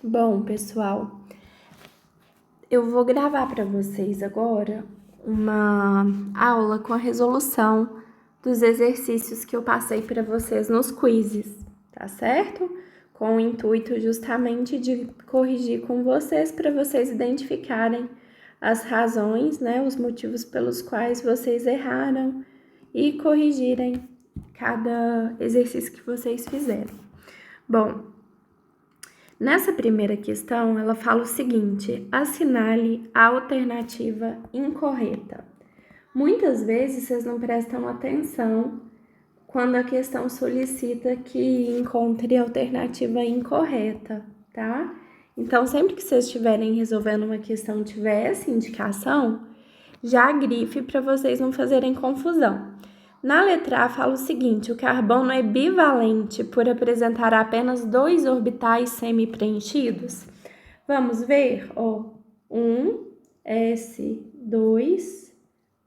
Bom, pessoal, eu vou gravar para vocês agora uma aula com a resolução dos exercícios que eu passei para vocês nos quizzes, tá certo? Com o intuito justamente de corrigir com vocês para vocês identificarem as razões, né, os motivos pelos quais vocês erraram e corrigirem cada exercício que vocês fizeram. Bom, nessa primeira questão, ela fala o seguinte: assinale a alternativa incorreta. Muitas vezes vocês não prestam atenção quando a questão solicita que encontre a alternativa incorreta, tá? Então, sempre que vocês estiverem resolvendo uma questão e tiver essa indicação, já grife para vocês não fazerem confusão. Na letra A fala o seguinte: o carbono é bivalente por apresentar apenas 2 orbitais semi-preenchidos. Vamos ver, ó, 1s2,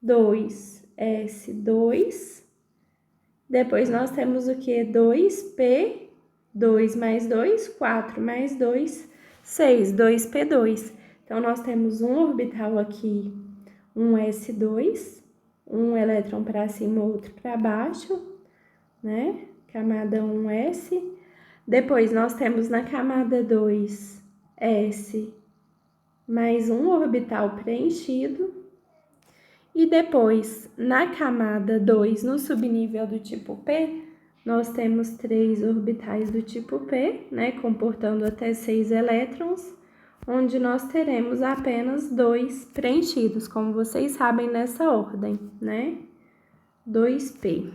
2s2. Depois nós temos o que? 2p, 2 mais 2, 4 mais 2, 6, 2p2. Então, nós temos um orbital aqui, um s2, um elétron para cima, outro para baixo, né? Camada 1s. Depois, nós temos na camada 2, s, mais um orbital preenchido. E depois, na camada 2, no subnível do tipo P, nós temos 3 orbitais do tipo P, né, comportando até 6 elétrons, onde nós teremos apenas 2 preenchidos, como vocês sabem nessa ordem, né? 2P.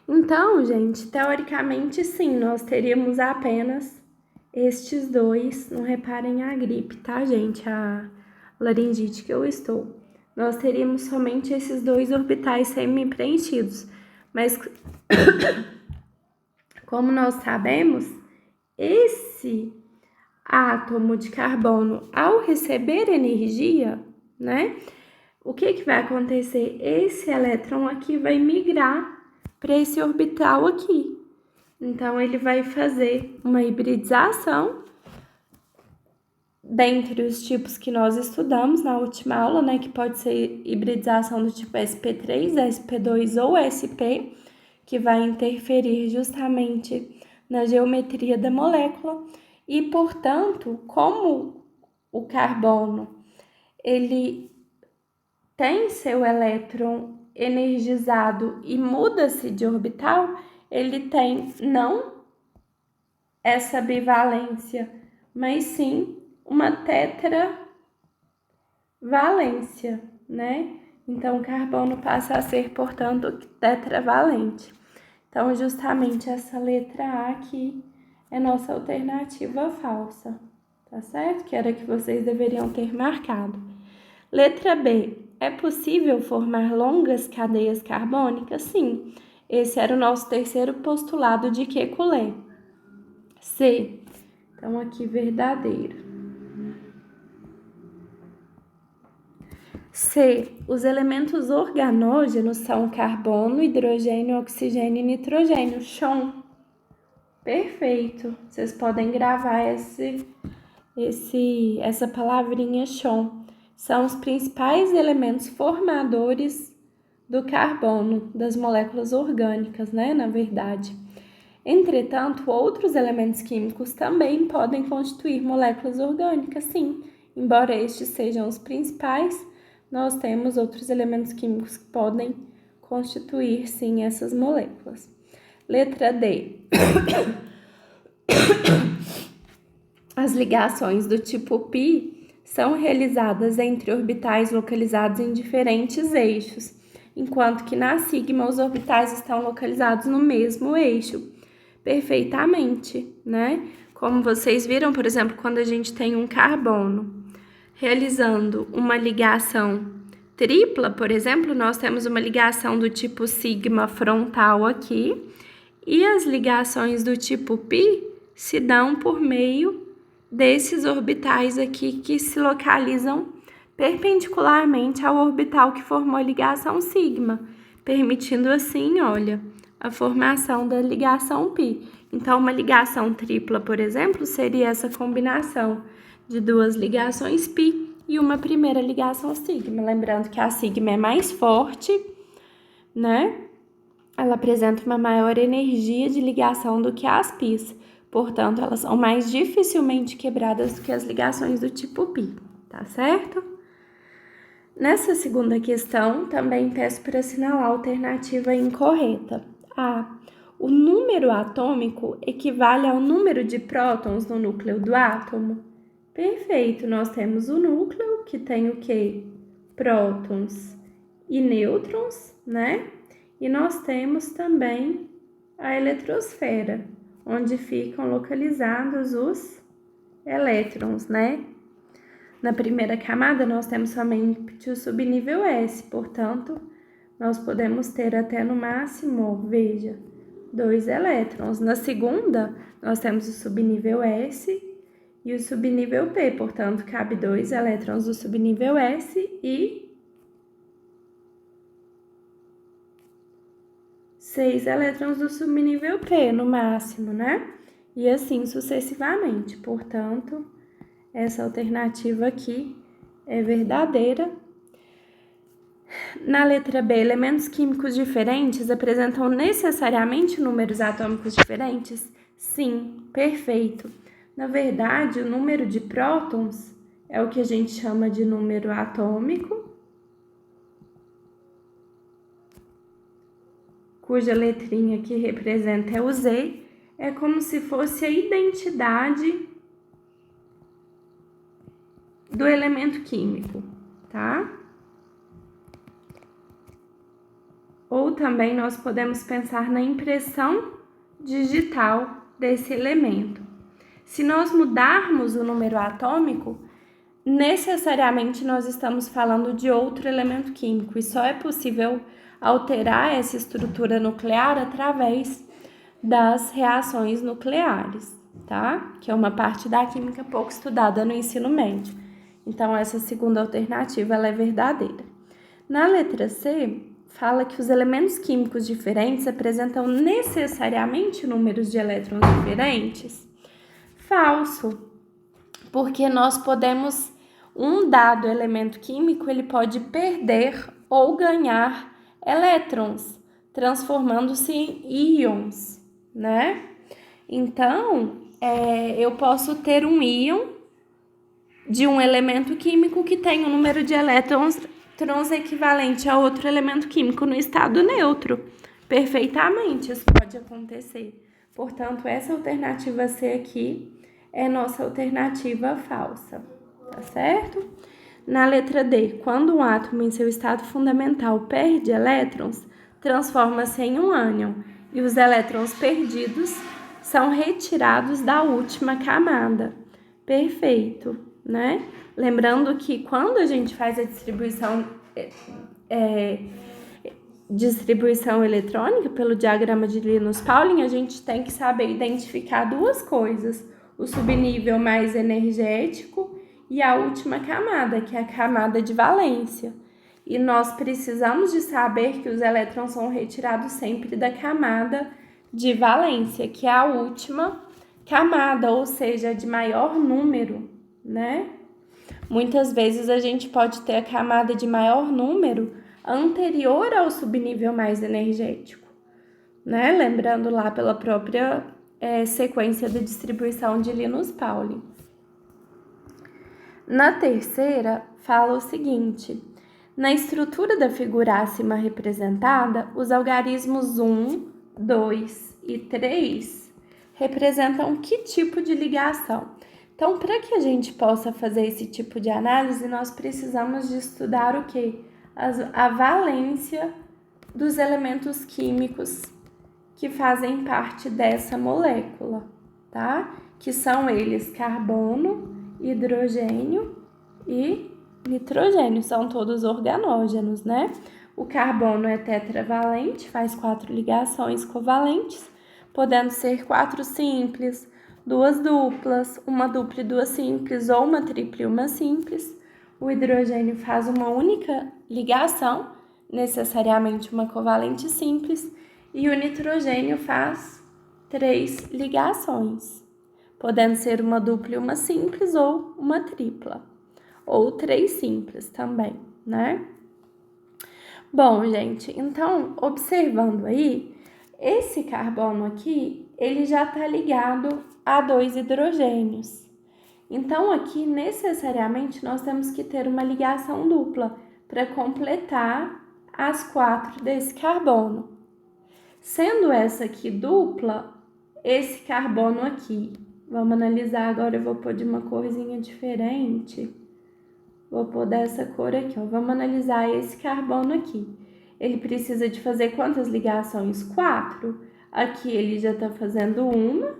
Então, gente, teoricamente sim, nós teríamos apenas estes dois. Não reparem a gripe, tá, gente? A laringite que eu estou. Nós teríamos somente esses 2 orbitais semi-preenchidos. Mas, como nós sabemos, esse átomo de carbono, ao receber energia, né? O que vai acontecer? Esse elétron aqui vai migrar para esse orbital aqui. Então, ele vai fazer uma hibridização dentre os tipos que nós estudamos na última aula, né, que pode ser hibridização do tipo sp3, sp2 ou sp, que vai interferir justamente na geometria da molécula e, portanto, como o carbono ele tem seu elétron energizado e muda-se de orbital, ele tem não essa bivalência, mas sim uma tetravalência, né? Então, o carbono passa a ser, portanto, tetravalente. Então, justamente essa letra A aqui é nossa alternativa falsa, tá certo? Que era que vocês deveriam ter marcado. Letra B. É possível formar longas cadeias carbônicas? Sim. Esse era o nosso terceiro postulado de Kekulé. C. Então, aqui, verdadeiro. C. Os elementos organógenos são carbono, hidrogênio, oxigênio e nitrogênio. Show! Perfeito! Vocês podem gravar essa palavrinha show. São os principais elementos formadores do carbono, das moléculas orgânicas, né? Na verdade. Entretanto, outros elementos químicos também podem constituir moléculas orgânicas, sim. Embora estes sejam os principais, nós temos outros elementos químicos que podem constituir, sim, essas moléculas. Letra D. As ligações do tipo π são realizadas entre orbitais localizados em diferentes eixos, enquanto que na sigma os orbitais estão localizados no mesmo eixo. Perfeitamente, né? Como vocês viram, por exemplo, quando a gente tem um carbono realizando uma ligação tripla, por exemplo, nós temos uma ligação do tipo sigma frontal aqui, e as ligações do tipo π se dão por meio desses orbitais aqui que se localizam perpendicularmente ao orbital que formou a ligação sigma, permitindo assim, olha, a formação da ligação π. Então, uma ligação tripla, por exemplo, seria essa combinação de duas ligações π e uma primeira ligação sigma. Lembrando que a sigma é mais forte, né? Ela apresenta uma maior energia de ligação do que as πs. Portanto, elas são mais dificilmente quebradas do que as ligações do tipo π, tá certo? Nessa segunda questão, também peço para assinalar a alternativa incorreta. A. O número atômico equivale ao número de prótons no núcleo do átomo? Perfeito, nós temos o núcleo, que tem o quê? Prótons e nêutrons, né? E nós temos também a eletrosfera, onde ficam localizados os elétrons, né? Na primeira camada, nós temos somente o subnível S, portanto, nós podemos ter até no máximo, veja, 2 elétrons. Na segunda, nós temos o subnível S e o subnível P, portanto, cabe 2 elétrons do subnível S e 6 elétrons do subnível P, no máximo, né? E assim sucessivamente. Portanto, essa alternativa aqui é verdadeira. Na letra B, elementos químicos diferentes apresentam necessariamente números atômicos diferentes? Sim, perfeito. Na verdade, o número de prótons é o que a gente chama de número atômico, cuja letrinha que representa é o Z, é como se fosse a identidade do elemento químico, tá? Ou também nós podemos pensar na impressão digital desse elemento. Se nós mudarmos o número atômico, necessariamente nós estamos falando de outro elemento químico e só é possível alterar essa estrutura nuclear através das reações nucleares, tá? Que é uma parte da química pouco estudada no ensino médio. Então, essa segunda alternativa ela é verdadeira. Na letra C, fala que os elementos químicos diferentes apresentam necessariamente números de elétrons diferentes? Falso, porque nós podemos, um dado elemento químico, ele pode perder ou ganhar elétrons, transformando-se em íons, né? Então, eu posso ter um íon de um elemento químico que tem um número de elétrons equivalente a outro elemento químico no estado neutro. Perfeitamente, isso pode acontecer. Portanto, essa alternativa C aqui é nossa alternativa falsa, tá certo? Na letra D, quando um átomo em seu estado fundamental perde elétrons, transforma-se em um ânion e os elétrons perdidos são retirados da última camada. Perfeito, né? Lembrando que quando a gente faz a distribuição eletrônica pelo diagrama de Linus-Pauling, a gente tem que saber identificar duas coisas: o subnível mais energético e a última camada, que é a camada de valência. E nós precisamos de saber que os elétrons são retirados sempre da camada de valência, que é a última camada, ou seja, de maior número, né? Muitas vezes a gente pode ter a camada de maior número anterior ao subnível mais energético, né? Lembrando lá pela própria sequência de distribuição de Linus-Pauling. Na terceira, fala o seguinte: na estrutura da figura acima representada, os algarismos 1, 2 e 3 representam que tipo de ligação? Então, para que a gente possa fazer esse tipo de análise, nós precisamos de estudar o quê? A valência dos elementos químicos que fazem parte dessa molécula, tá? Que são eles carbono, hidrogênio e nitrogênio, são todos organógenos, né? O carbono é tetravalente, faz 4 ligações covalentes, podendo ser 4 simples, 2 duplas, uma dupla e 2 simples, ou uma tripla e uma simples. O hidrogênio faz uma única ligação, necessariamente uma covalente simples, e o nitrogênio faz 3 ligações, podendo ser uma dupla e uma simples ou uma tripla, ou 3 simples também, né? Bom, gente, então, observando aí, esse carbono aqui, ele já está ligado a 2 hidrogênios. Então, aqui, necessariamente, nós temos que ter uma ligação dupla para completar as 4 desse carbono. Sendo essa aqui dupla, esse carbono aqui, vamos analisar agora, eu vou pôr de uma corzinha diferente. Vou pôr dessa cor aqui, ó. Vamos analisar esse carbono aqui. Ele precisa de fazer quantas ligações? 4. Aqui ele já tá fazendo uma,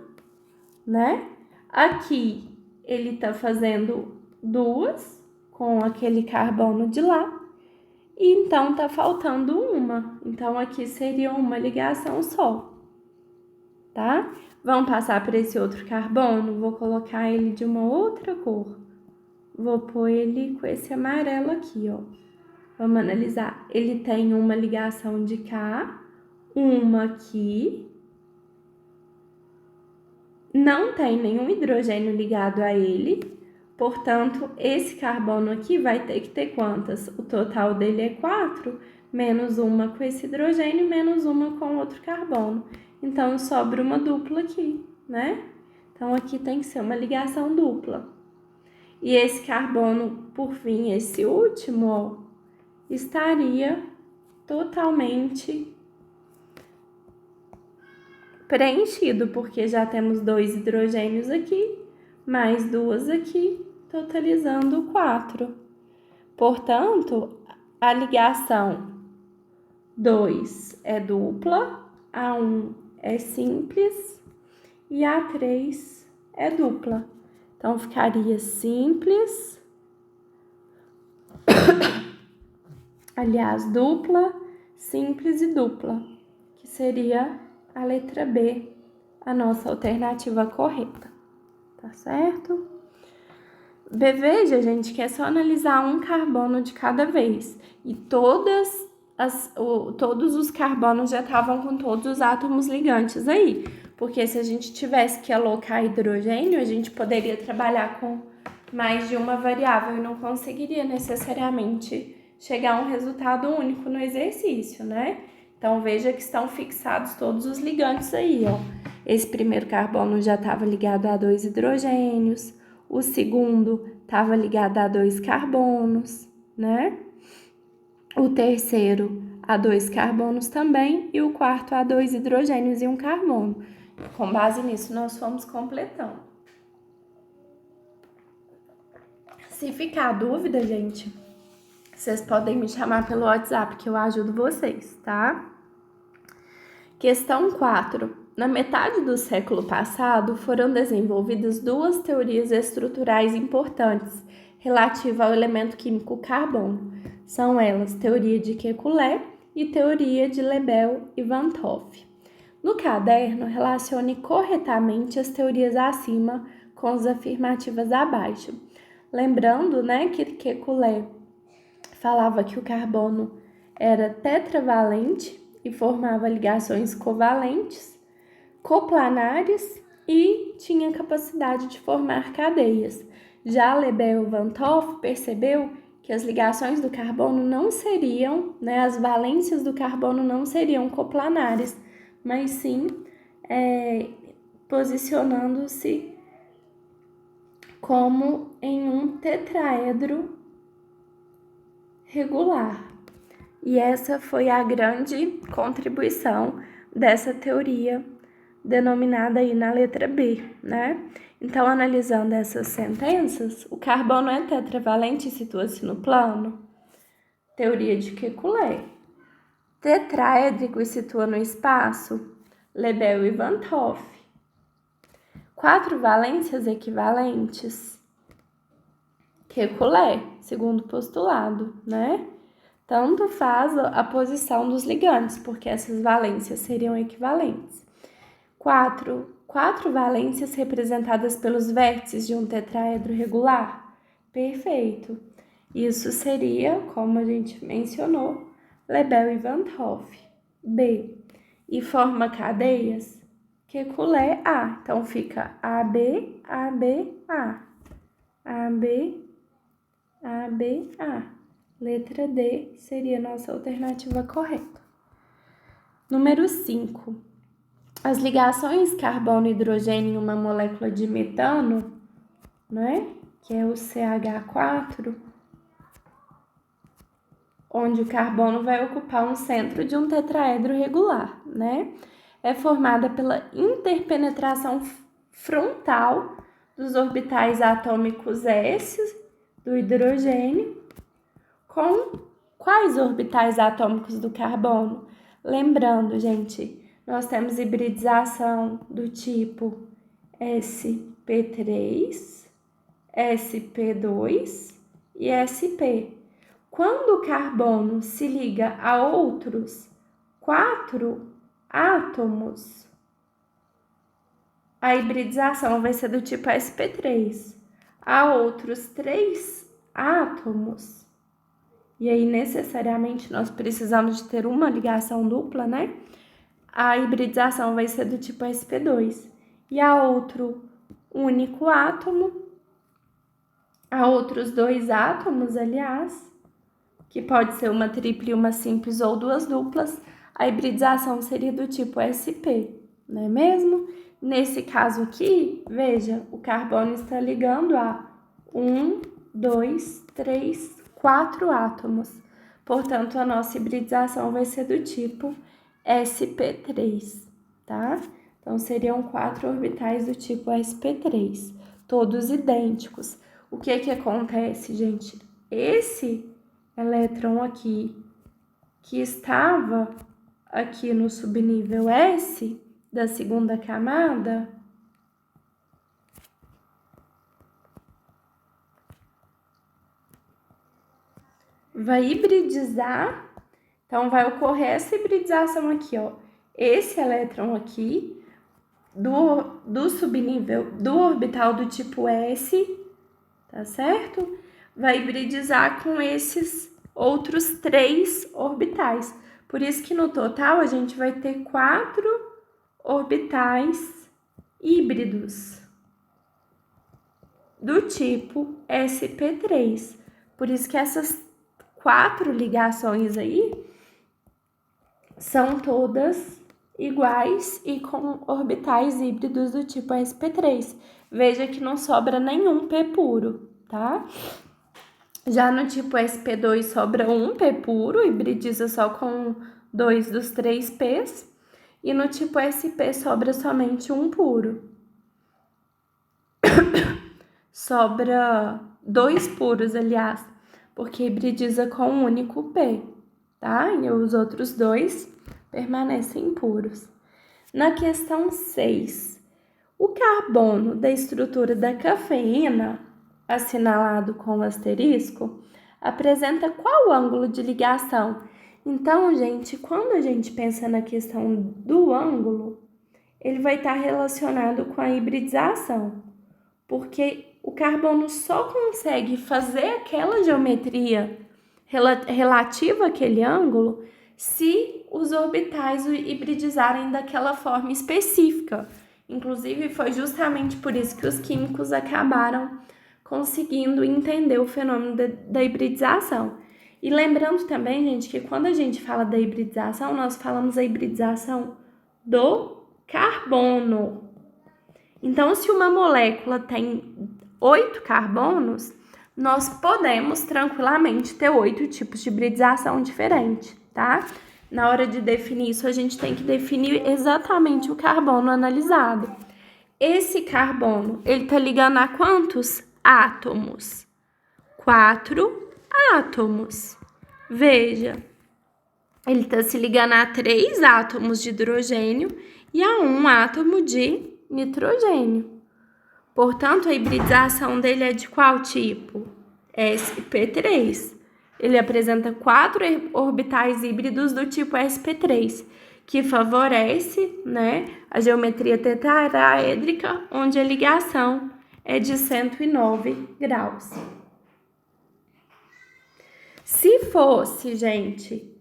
né? Aqui ele tá fazendo 2 com aquele carbono de lá. E então tá faltando uma. Então aqui seria uma ligação só, tá? Vamos passar para esse outro carbono. Vou colocar ele de uma outra cor. Vou pôr ele com esse amarelo aqui, ó. Vamos analisar. Ele tem uma ligação de cá, uma aqui. Não tem nenhum hidrogênio ligado a ele. Portanto, esse carbono aqui vai ter que ter quantas? O total dele é 4, menos uma com esse hidrogênio, menos uma com outro carbono. Então, sobra uma dupla aqui, né? Então, aqui tem que ser uma ligação dupla. E esse carbono, por fim, esse último, ó, estaria totalmente preenchido, porque já temos 2 hidrogênios aqui, mais 2 aqui, totalizando 4. Portanto, a ligação 2 é dupla, a 1 é simples e a 3 é dupla. Então, ficaria simples, aliás, dupla, simples e dupla, que seria a letra B, a nossa alternativa correta, tá certo? Veja, gente, que é só analisar um carbono de cada vez, e todos os carbonos já estavam com todos os átomos ligantes aí, porque se a gente tivesse que alocar hidrogênio, a gente poderia trabalhar com mais de uma variável e não conseguiria necessariamente chegar a um resultado único no exercício, né? Então, veja que estão fixados todos os ligantes aí, ó. Esse primeiro carbono já estava ligado a 2 hidrogênios, o segundo estava ligado a 2 carbonos, né? O terceiro a 2 carbonos também e o quarto a 2 hidrogênios e um carbono. Com base nisso, nós fomos completando. Se ficar dúvida, gente, vocês podem me chamar pelo WhatsApp que eu ajudo vocês, tá? Questão 4. Na metade do século passado, foram desenvolvidas 2 teorias estruturais importantes relativas ao elemento químico carbono. São elas teoria de Kekulé e teoria de Lebel e Van 't Hoff. No caderno, relacione corretamente as teorias acima com as afirmativas abaixo. Lembrando, né, que Kekulé falava que o carbono era tetravalente e formava ligações covalentes, coplanares e tinha capacidade de formar cadeias. Já Lebel e Van 't Hoff percebeu que as ligações do carbono não seriam, né, as valências do carbono não seriam coplanares, mas sim posicionando-se como em um tetraedro regular. E essa foi a grande contribuição dessa teoria denominada aí na letra B, né? Então, analisando essas sentenças, o carbono é tetravalente e situa-se no plano? Teoria de Kekulé. Tetraédrico e situa no espaço? Lebel e Van 't Hoff. 4 valências equivalentes? Kekulé, segundo postulado, né? Tanto faz a posição dos ligantes, porque essas valências seriam equivalentes. 4 valências representadas pelos vértices de um tetraedro regular? Perfeito. Isso seria, como a gente mencionou, Lebel e Van 't Hoff. B. E forma cadeias? reculé A. Então, fica AB, AB, A. AB, AB, A. Letra D seria a nossa alternativa correta. Número 5. As ligações carbono-hidrogênio em uma molécula de metano, né, que é o CH4, onde o carbono vai ocupar um centro de um tetraedro regular, né, é formada pela interpenetração frontal dos orbitais atômicos S do hidrogênio com quais orbitais atômicos do carbono? Lembrando, gente, nós temos hibridização do tipo sp3, sp2 e sp. Quando o carbono se liga a outros 4 átomos, a hibridização vai ser do tipo sp3. A outros 3 átomos, e aí necessariamente nós precisamos de ter uma ligação dupla, né? A hibridização vai ser do tipo sp2. E a outro único átomo, a outros 2 átomos, aliás, que pode ser uma tríplice, uma simples ou 2 duplas, a hibridização seria do tipo sp, não é mesmo? Nesse caso aqui, veja, o carbono está ligando a 1, 2, 3, 4 átomos. Portanto, a nossa hibridização vai ser do tipo sp3, tá? Então, seriam 4 orbitais do tipo sp3, todos idênticos. O que acontece, gente? Esse elétron aqui, que estava aqui no subnível S da segunda camada, vai hibridizar, então vai ocorrer essa hibridização aqui, ó. Esse elétron aqui, do subnível do orbital do tipo S, tá certo? Vai hibridizar com esses outros 3 orbitais. Por isso que no total a gente vai ter 4 orbitais híbridos do tipo sp3. Por isso que essas 4 ligações aí são todas iguais e com orbitais híbridos do tipo sp3. Veja que não sobra nenhum P puro, tá? Já no tipo sp2 sobra um P puro, hibridiza só com 2 dos 3 P's. E no tipo sp sobra somente um puro. Sobra 2 puros, aliás, porque hibridiza com um único P, tá? E os outros 2 permanecem puros. Na questão 6, o carbono da estrutura da cafeína, assinalado com asterisco, apresenta qual ângulo de ligação? Então, gente, quando a gente pensa na questão do ângulo, ele vai estar relacionado com a hibridização, porque o carbono só consegue fazer aquela geometria relativa àquele ângulo se os orbitais o hibridizarem daquela forma específica. Inclusive, foi justamente por isso que os químicos acabaram conseguindo entender o fenômeno da hibridização. E lembrando também, gente, que quando a gente fala da hibridização, nós falamos da hibridização do carbono. Então, se uma molécula tem 8 carbonos, nós podemos tranquilamente ter 8 tipos de hibridização diferentes, tá? Na hora de definir isso, a gente tem que definir exatamente o carbono analisado. Esse carbono, ele tá ligando a quantos átomos? 4 átomos. Veja, ele está se ligando a 3 átomos de hidrogênio e a 1 átomo de nitrogênio. Portanto, a hibridização dele é de qual tipo? sp3. Ele apresenta 4 orbitais híbridos do tipo sp3, que favorece, né, a geometria tetraédrica, onde a ligação é de 109 graus. Se fosse, gente,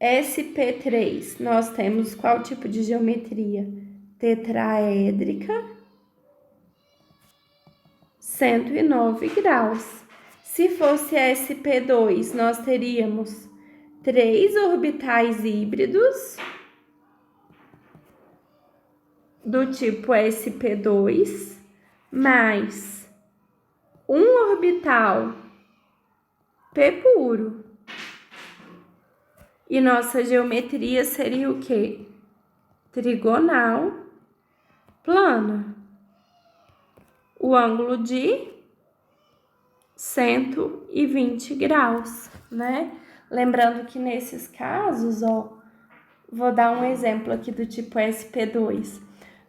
sp3, nós temos qual tipo de geometria? tetraédrica, 109 graus. Se fosse sp2, nós teríamos 3 orbitais híbridos do tipo sp2, mais um orbital p puro. E nossa geometria seria o quê? Trigonal plana. O ângulo de 120 graus, né? Lembrando que nesses casos, ó, vou dar um exemplo aqui do tipo sp2.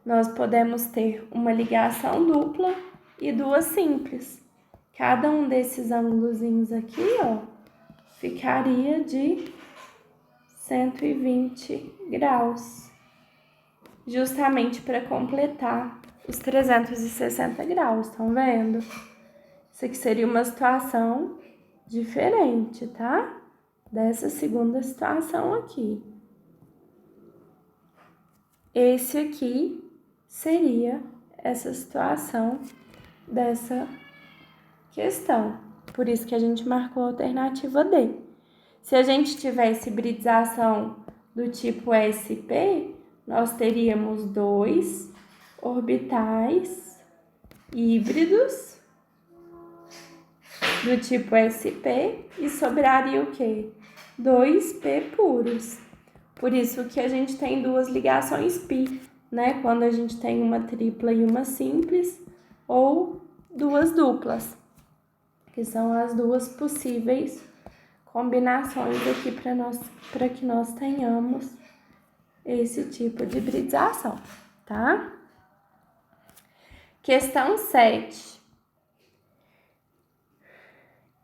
Nós podemos ter uma ligação dupla e duas simples. Cada um desses ângulozinhos aqui, ó, ficaria de 120 graus, justamente para completar os 360 graus, estão vendo? Isso aqui seria uma situação diferente, tá? Dessa segunda situação aqui. Esse aqui seria essa situação dessa questão. Por isso que a gente marcou a alternativa D. Se a gente tivesse hibridização do tipo sp, nós teríamos 2 orbitais híbridos do tipo sp e sobraria o quê? 2p puros. Por isso que a gente tem duas ligações pi, né? Quando a gente tem uma tripla e uma simples, ou duas duplas, que são as duas possíveis combinações aqui para que nós tenhamos esse tipo de hibridização, tá? Questão 7.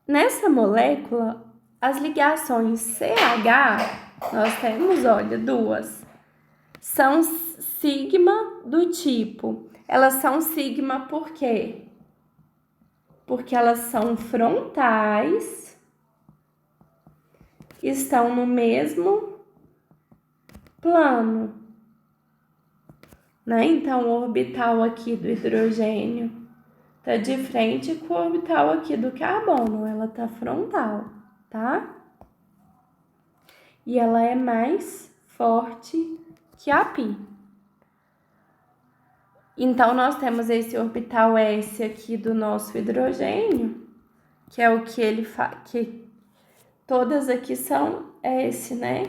Nessa molécula, as ligações CH, nós temos, olha, duas. São sigma do tipo. Elas são sigma por quê? Porque elas são frontais, estão no mesmo plano, né? Então, o orbital aqui do hidrogênio tá de frente com o orbital aqui do carbono, ela tá frontal, tá? E ela é mais forte que a π. Então, nós temos esse orbital S aqui do nosso hidrogênio, que é o que ele que todas aqui são S, né?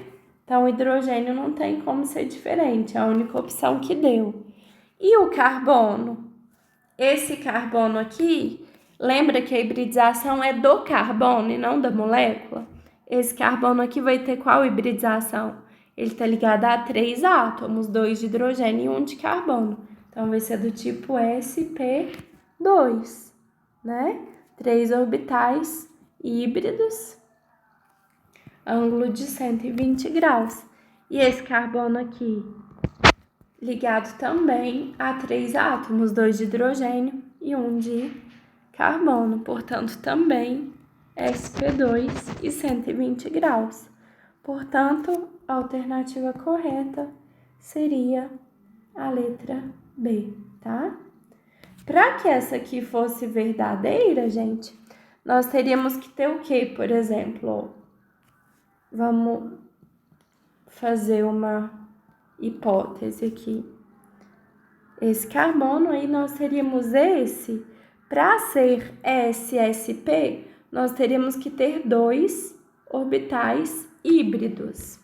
Então, o hidrogênio não tem como ser diferente, é a única opção que deu. E o carbono? Esse carbono aqui, lembra que a hibridização é do carbono e não da molécula? Esse carbono aqui vai ter qual hibridização? Ele está ligado a 3 átomos, 2 de hidrogênio e 1 de carbono. Então, vai ser do tipo sp2, né? 3 orbitais híbridos, ângulo de 120 graus. E esse carbono aqui, ligado também a 3 átomos, 2 de hidrogênio e 1 de carbono. Portanto, também sp2 e 120 graus. Portanto, a alternativa correta seria a letra B, tá? Para que essa aqui fosse verdadeira, gente, nós teríamos que ter o quê, por exemplo? Vamos fazer uma hipótese aqui. Esse carbono aí, nós teríamos esse. Para ser SSP, nós teríamos que ter 2 orbitais híbridos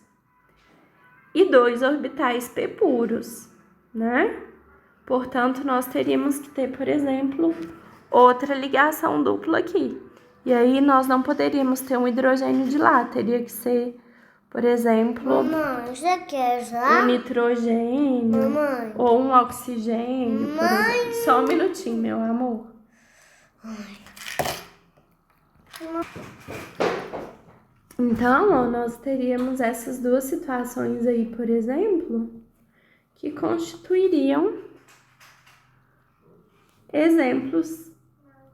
e 2 orbitais p puros, né? Portanto, nós teríamos que ter, por exemplo, outra ligação dupla aqui. E aí, nós não poderíamos ter um hidrogênio de lá, teria que ser, por exemplo, mamãe, você quer já? um nitrogênio, mamãe, ou um oxigênio, por exemplo. Só um minutinho, meu amor. Então, ó, nós teríamos essas duas situações aí, por exemplo, que constituiriam exemplos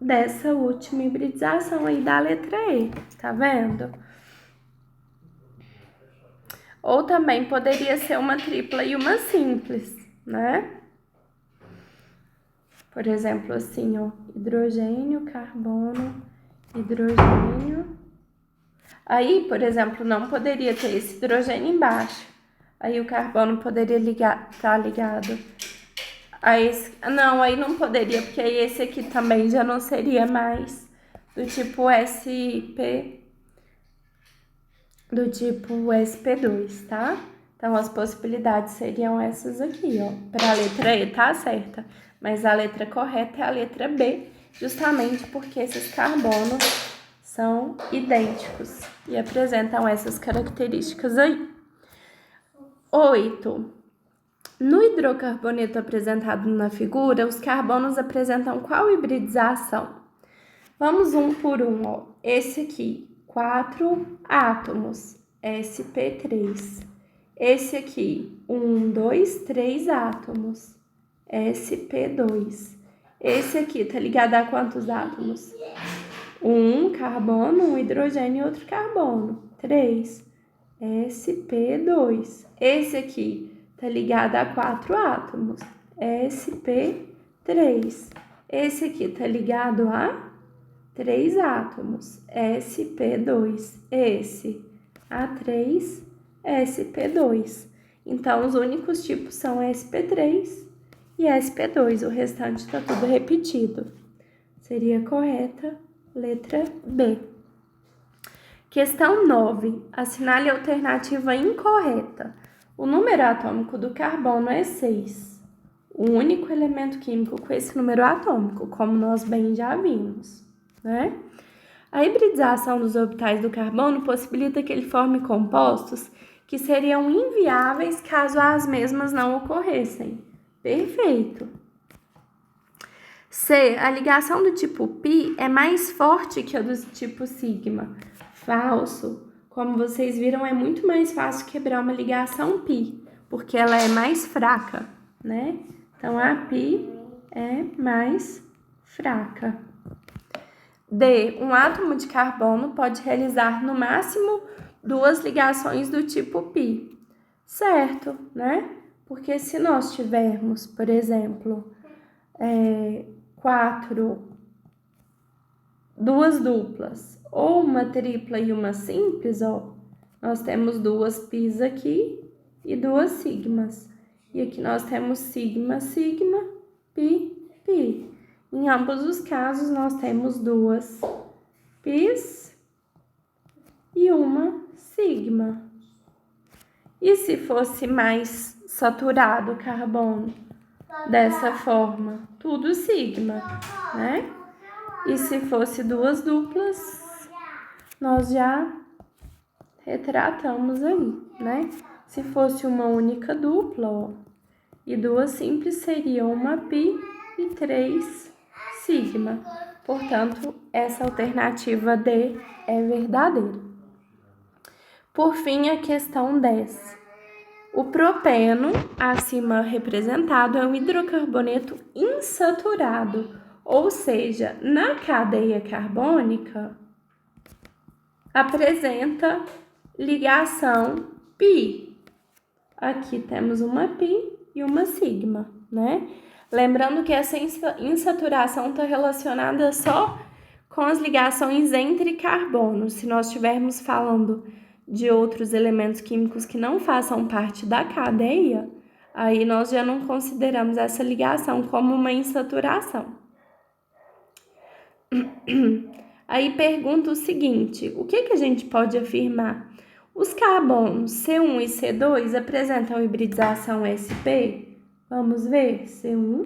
dessa última hibridização aí da letra E, tá vendo? Ou também poderia ser uma tripla e uma simples, né? Por exemplo, assim, ó, hidrogênio, carbono, hidrogênio. Aí, por exemplo, não poderia ter esse hidrogênio embaixo. Aí o carbono poderia tá ligado a esse... Não, aí não poderia, porque aí esse aqui também já não seria mais do tipo sp... do tipo sp2, tá? Então, as possibilidades seriam essas aqui, ó. Para a letra E tá certa, mas a letra correta é a letra B, justamente porque esses carbonos são idênticos e apresentam essas características aí. 8. No hidrocarboneto apresentado na figura, os carbonos apresentam qual hibridização? Vamos um por um, ó. Esse aqui, 4 átomos, sp3. Esse aqui, 1, 2, 3 átomos, sp2. Esse aqui tá ligado a quantos átomos? Um carbono, um hidrogênio e outro carbono. 3. sp2. Esse aqui tá ligado a 4 átomos. sp3. Esse aqui tá ligado a 3 átomos. sp2. Esse a 3, sp2. Então, os únicos tipos são sp3 e sp2. O restante tá tudo repetido. Seria correta letra B. Questão 9. Assinale a alternativa incorreta. O número atômico do carbono é 6. O único elemento químico com esse número atômico, como nós bem já vimos, né? A hibridização dos orbitais do carbono possibilita que ele forme compostos que seriam inviáveis caso as mesmas não ocorressem. Perfeito. C. A ligação do tipo π é mais forte que a do tipo sigma. Falso. Como vocês viram, é muito mais fácil quebrar uma ligação π, porque ela é mais fraca, né? Então, a π é mais fraca. D. Um átomo de carbono pode realizar, no máximo, 2 ligações do tipo π. Certo, né? Porque se nós tivermos, por exemplo, 2 duplas ou uma tripla e uma simples, ó, nós temos 2 π's aqui e 2 sigmas. E aqui nós temos sigma, sigma, π, π. Em ambos os casos, nós temos 2 π's e uma sigma. E se fosse mais saturado o carbono? Dessa forma, tudo sigma, né? E se fosse 2 duplas, nós já retratamos aí, né? Se fosse uma única dupla, ó, e 2 simples, seriam uma π e 3 sigma. Portanto, essa alternativa D é verdadeira. Por fim, a questão 10. O propeno, acima representado, é um hidrocarboneto insaturado, ou seja, na cadeia carbônica, apresenta ligação π. Aqui temos uma π e uma sigma, né? Lembrando que essa insaturação está relacionada só com as ligações entre carbonos. Se nós estivermos falando de outros elementos químicos que não façam parte da cadeia, aí nós já não consideramos essa ligação como uma insaturação. Aí pergunta o seguinte: o que a gente pode afirmar? Os carbonos C1 e C2 apresentam hibridização sp? Vamos ver, C1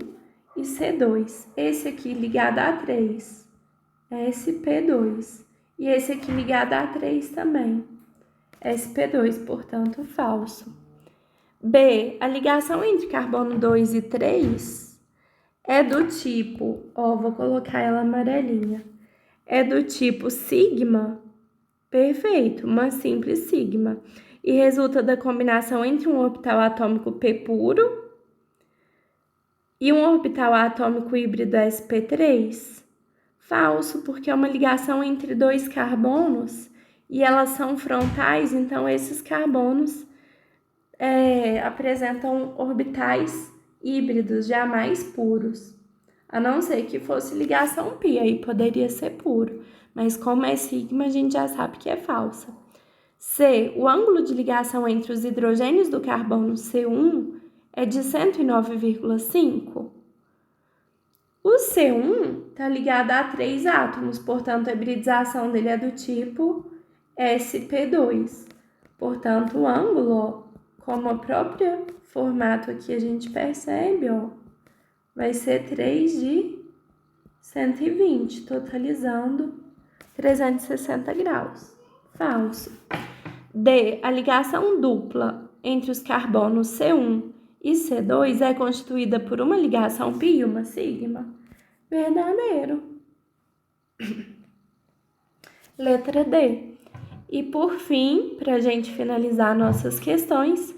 e C2. Esse aqui ligado a 3, sp2. E esse aqui ligado a 3 também, sp2, portanto, falso. B. A ligação entre carbono 2 e 3 é do tipo, ó, vou colocar ela amarelinha, é do tipo sigma. Perfeito, uma simples sigma. E resulta da combinação entre um orbital atômico P puro e um orbital atômico híbrido sp3? Falso, porque é uma ligação entre 2 carbonos e elas são frontais, então esses carbonos apresentam orbitais híbridos jamais puros. A não ser que fosse ligação pi, aí poderia ser puro. Mas como é sigma, a gente já sabe que é falsa. C. O ângulo de ligação entre os hidrogênios do carbono C1 é de 109,5. O C1 está ligado a 3 átomos, portanto, a hibridização dele é do tipo sp2. Portanto, o ângulo, ó, como o próprio formato aqui a gente percebe, ó, vai ser 3 de 120, totalizando 360 graus. Falso. D. A ligação dupla entre os carbonos C1 e C2 é constituída por uma ligação pi e uma sigma. Verdadeiro. Letra D. E por fim, para a gente finalizar nossas questões,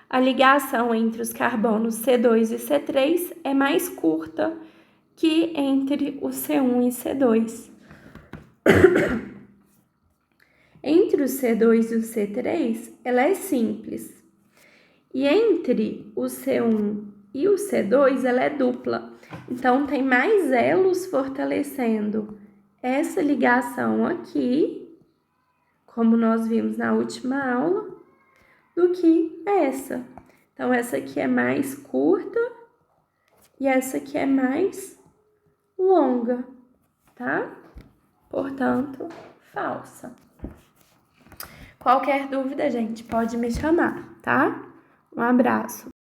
a ligação entre os carbonos C2 e C3 é mais curta que entre o C1 e C2. Entre o C2 e o C3, ela é simples. E entre o C1 e o C2, ela é dupla. Então, tem mais elos fortalecendo essa ligação aqui, como nós vimos na última aula, do que essa. Então, essa aqui é mais curta e essa aqui é mais longa, tá? Portanto, falsa. Qualquer dúvida, gente, pode me chamar, tá? Um abraço.